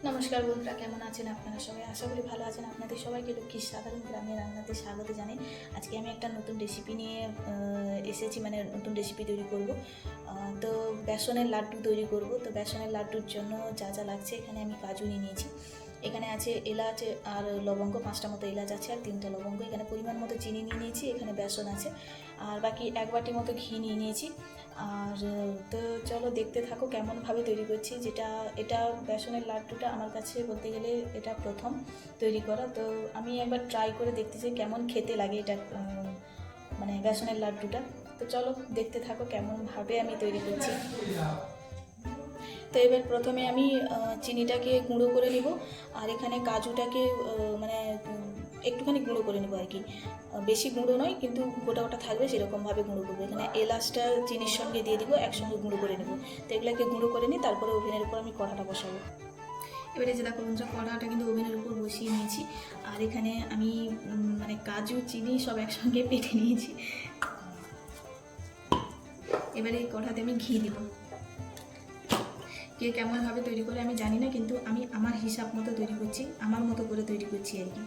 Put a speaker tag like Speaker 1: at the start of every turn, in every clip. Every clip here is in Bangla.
Speaker 1: নমস্কার বন্ধুরা, কেমন আছেন আপনারা সবাই? আশা করি ভালো আছেন। আপনাদের সবাইকে লক্ষ্মীর সাধারণ গ্রামের রান্নাতে স্বাগত জানাই। আজকে আমি একটা নতুন রেসিপি নিয়ে এসেছি, মানে নতুন রেসিপি তৈরি করব। তো বেসনের লাড্ডু তৈরি করব। তো বেসনের লাড্ডুর জন্য যা যা লাগছে, এখানে আমি কাজু নিয়ে নিয়েছি, এখানে আছে এলাচ আর লবঙ্গ, 5টা মতো এলাচ আছে আর 3টা লবঙ্গ, এখানে পরিমাণ মতো চিনি নিয়ে নিয়েছি, এখানে বেসন আছে আর বাকি 1 বাটি মতো ঘি নিয়ে নিয়েছি। আর তো চলো দেখতে থাকো কেমনভাবে তৈরি করছি। এটা বেসনের লাড্ডুটা আমার কাছে বলতে গেলে এটা প্রথম তৈরি করা। তো আমি একবার ট্রাই করে দেখতে চাই কেমন খেতে লাগে এটা, মানে বেসনের লাড্ডুটা। তো চলো দেখতে থাকো কেমনভাবে আমি তৈরি করছি। তো এবার প্রথমে আমি চিনিটাকে গুঁড়ো করে নিব, আর এখানে কাজুটাকে মানে একটুখানি গুঁড়ো করে নেবো আর কি, বেশি গুঁড়ো নয়, কিন্তু গোটা গোটা থাকবে সেরকমভাবে গুঁড়ো করবো। এখানে এলাচটা চিনির সঙ্গে দিয়ে দিব, একসঙ্গে গুঁড়ো করে নেবো। তো এগুলোকে গুঁড়ো করে নিই, তারপরে ওভেনের উপর আমি কড়াটা বসাবো। এবারে যে দেখো বন্ধুরা, কড়াটা কিন্তু ওভেনের উপর বসিয়ে নিয়েছি, আর এখানে আমি মানে কাজু চিনি সব একসঙ্গে পেটে নিয়েছি। এবারে এই কড়াতে আমি ঘি দিব। কে কেমনভাবে তৈরি করে আমি জানি না, কিন্তু আমি আমার হিসাব মতো তৈরি করছি, আমার মতো করে তৈরি করছি আর কি।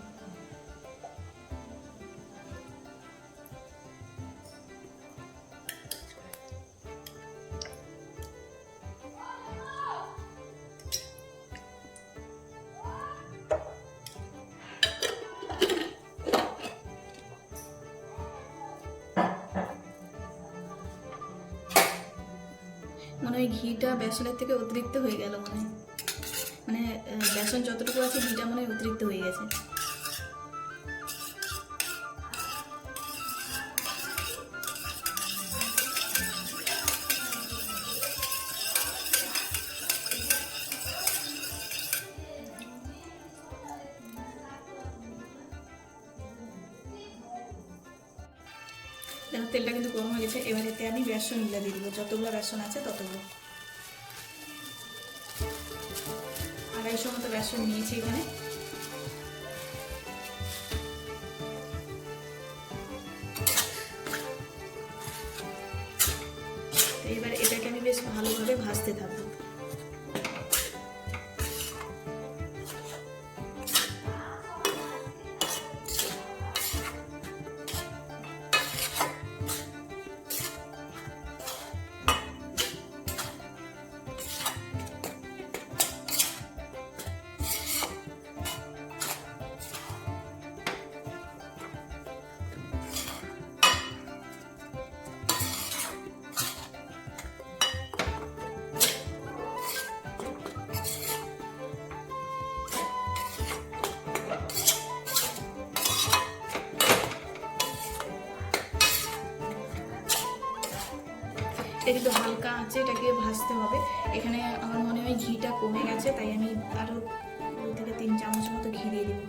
Speaker 1: মনে হয় ঘিটা বেসনের থেকে অতিরিক্ত হয়ে গেল, মানে বেসন যতটুকু আছে ঘিটা মনে হয় অতিরিক্ত হয়ে গেছে। দেখো তেলটা কিন্তু গরম হয়ে গেছে। এবার এতে আমি বেসন মিলা দিয়ে দিব, যতগুলো বেসন আছে ততগুলো। 250 মতো বেসন নিয়েছি এখানে। তো এবার এটাকে আমি বেশ ভালোভাবে ভাজতে থাকবো। এটা কিন্তু হালকা আছে, এটাকে ভাজতে হবে। এখানে আমার মনে হয় ঘিটা কমে গেছে, তাই আমি আরও 2 থেকে 3 চামচ মতো ঘি দিয়ে দেবো।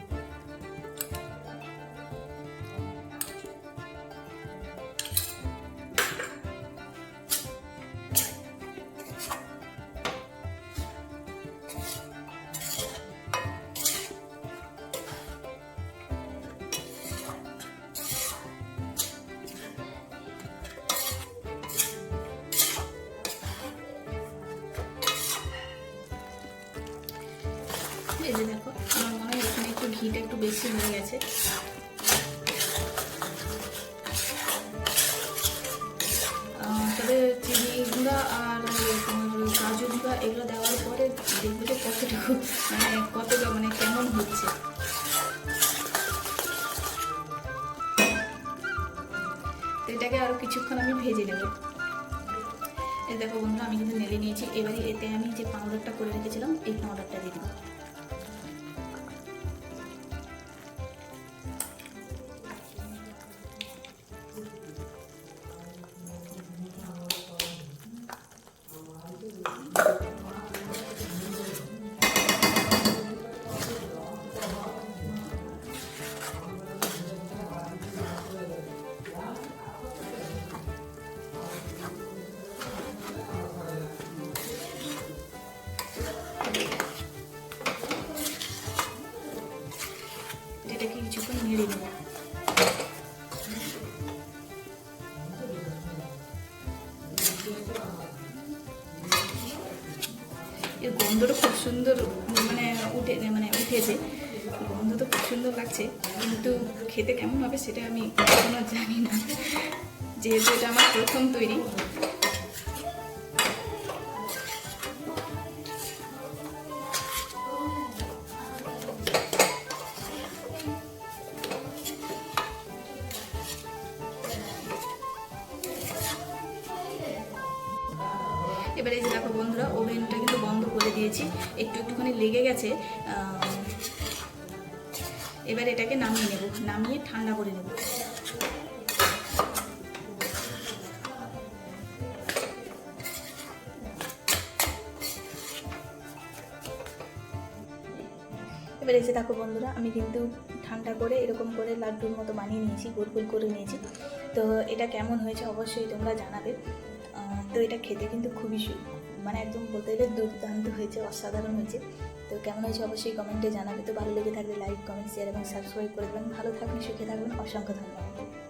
Speaker 1: এই যে দেখো, আমার মনে হয় এখানে একটু ঘিটা একটু বেশি হয়ে গেছে। তবে চিনি গুঁড়া আর তোমার কাজু গুঁড়া এগুলো দেওয়ার পরে দেখবে যে কতটুকু মানে কেমন হচ্ছে। তো এটাকে আরও কিছুক্ষণ আমি ভেজে নেব। এই দেখো বন্ধুরা, আমি কিন্তু নেড়ে নিয়েছি। এবারে এতে আমি যে পাউডারটা করে রেখেছিলাম, এই পাউডারটা দিয়ে দেবো। উঠেছে। গন্ধ তো খুব সুন্দর লাগছে, কিন্তু খেতে কেমন হবে সেটা আমি এখনো জানি না, যেহেতু এটা আমার প্রথম তৈরি। এবারে এই যে দেখো বন্ধুরা, ওভেনটা কিন্তু বন্ধ করে দিয়েছি, একটুখানি লেগে গেছে। এবার এটাকে নামিয়ে নেব, নামিয়ে ঠান্ডা করে নেব। এবার এসে দেখো বন্ধুরা, আমি কিন্তু ঠান্ডা করে এরকম করে লাড্ডুর মতো বানিয়ে নিয়েছি, গোল গোল করে নিয়েছি। তো এটা কেমন হয়েছে অবশ্যই তোমরা জানাবে। তো এটা খেতে কিন্তু খুবই মানে একদম বলতে গেলে দুর্দান্ত হয়েছে, অসাধারণ হয়েছে। তো কেমন হয়েছে অবশ্যই কমেন্টে জানাবে। তো ভালো লেগে থাকলে লাইক, কমেন্ট, শেয়ার এবং সাবস্ক্রাইব করে দেবেন। ভালো থাকবেন, সুখে থাকবেন, অসংখ্য ধন্যবাদ।